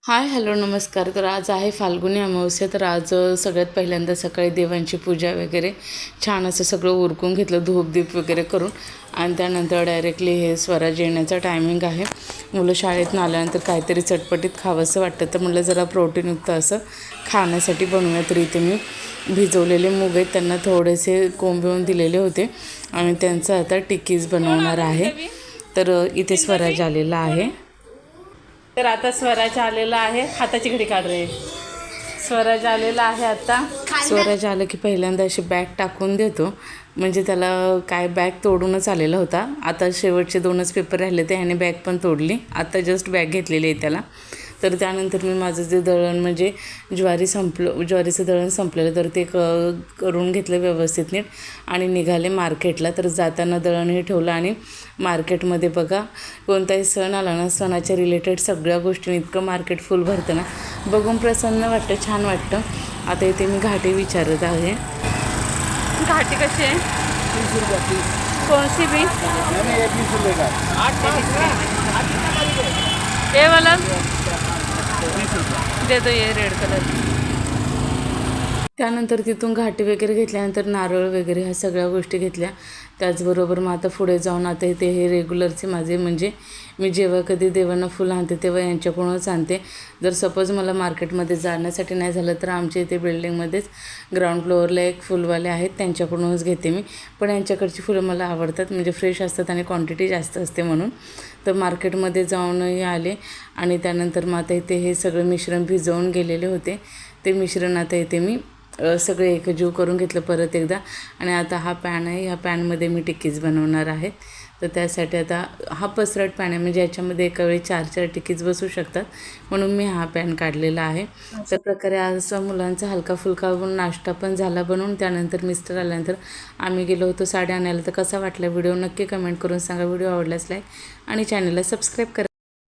Hi hello नमस्कार. तर आज आहे फाल्गुनी अमावस्या. तर आज सगळ्यात पहिल्यांदा सकाळी देवांची पूजा वगैरे छान असं सगळं उरकून घेतलं, धूपदीप वगैरे करून. आणि त्यानंतर डायरेक्टली हे स्वराज येण्याचं टायमिंग आहे. मुलं शाळेतून आल्यानंतर काहीतरी चटपटीत खावंसं वाटतं, तर म्हटलं जरा प्रोटीनयुक्त असं खाण्यासाठी बनवूया. तर इथे मी भिजवलेले मूग आहेत, त्यांना थोडेसे कोंबवून दिलेले होते आणि त्यांचं आता टिक्कीज बनवणार आहे. तर इथे स्वराज आलेला आहे. तर आता स्वराज आलेला आहे. हाताची घडी काढ रे. स्वराज आलेला आहे. आता स्वराज आलं की पहिल्यांदा अशी बॅग टाकून देतो, म्हणजे त्याला काय बॅग तोडूनच आलेला होता. आता शेवटचे 2च पेपर राहिले ते ह्याने बॅग पण तोडली. आता जस्ट बॅग घेतलेली आहे त्याला. तर त्यानंतर मी माझं जे दळण म्हणजे ज्वारीचं दळण संपलेलं, तर ते करून घेतलं व्यवस्थित नीट आणि निघाले मार्केटला. तर जाताना दळण हे ठेवलं आणि मार्केटमध्ये बघा कोणताही सण आला ना, सणाच्या रिलेटेड सगळ्या गोष्टी इतकं मार्केट फुल भरतं ना, बघून प्रसन्न वाटतं, छान वाटतं. आता इथे मी घाटी विचारत आहे. घाटी कशी आहे? 30 रुपये. कोणसी बी नहीं ये 20 रुपये का 8 ये वाला 20 रुपये दे दो, ये रेड कलर. त्यानंतर तिथून घाटी वगैरे घेतल्यानंतर नारळ वगैरे ह्या सगळ्या गोष्टी घेतल्या. त्याचबरोबर मग आता पुढे जाऊन आता इथे हे रेग्युलरचे माझे, म्हणजे मी जेव्हा कधी देवांना फुलं आणते तेव्हा यांच्याकडूनच आणते. जर सपोज मला मार्केटमध्ये जाण्यासाठी नाही झालं तर आमच्या इथे बिल्डिंगमध्येच ग्राउंड फ्लोअरला एक फुलवाले आहेत, त्यांच्याकडूनच घेते मी. पण यांच्याकडची फुलं मला आवडतात, म्हणजे फ्रेश असतात आणि क्वांटिटी जास्त असते म्हणून. तर मार्केटमध्ये जाऊनही आले आणि त्यानंतर मग आता इथे हे सगळं मिश्रण भिजवून गेलेले होते. ते मिश्रण आता इथे मी सगळे एकजीव करून घेतलं परत एकदा. आणि आता हा पॅन आहे, ह्या पॅनमध्ये मी टिक्कीज बनवणार आहे. तर त्यासाठी आता हा पसरट पॅन आहे, म्हणजे याच्यामध्ये एका वेळी 4-4 टिक्कीज बसू शकतात, म्हणून मी हा पॅन काढलेला आहे. त्या प्रकारे आज मुलांचा हलका फुलका नाश्ता पण झाला बनवून. त्यानंतर मिस्टर आल्यानंतर आम्ही गेलो होतो साड्या आणायला. तर कसा वाटला व्हिडिओ नक्की कमेंट करून सांगा. व्हिडिओ आवडल्यास लाईक आणि चॅनलला सबस्क्राईब करा.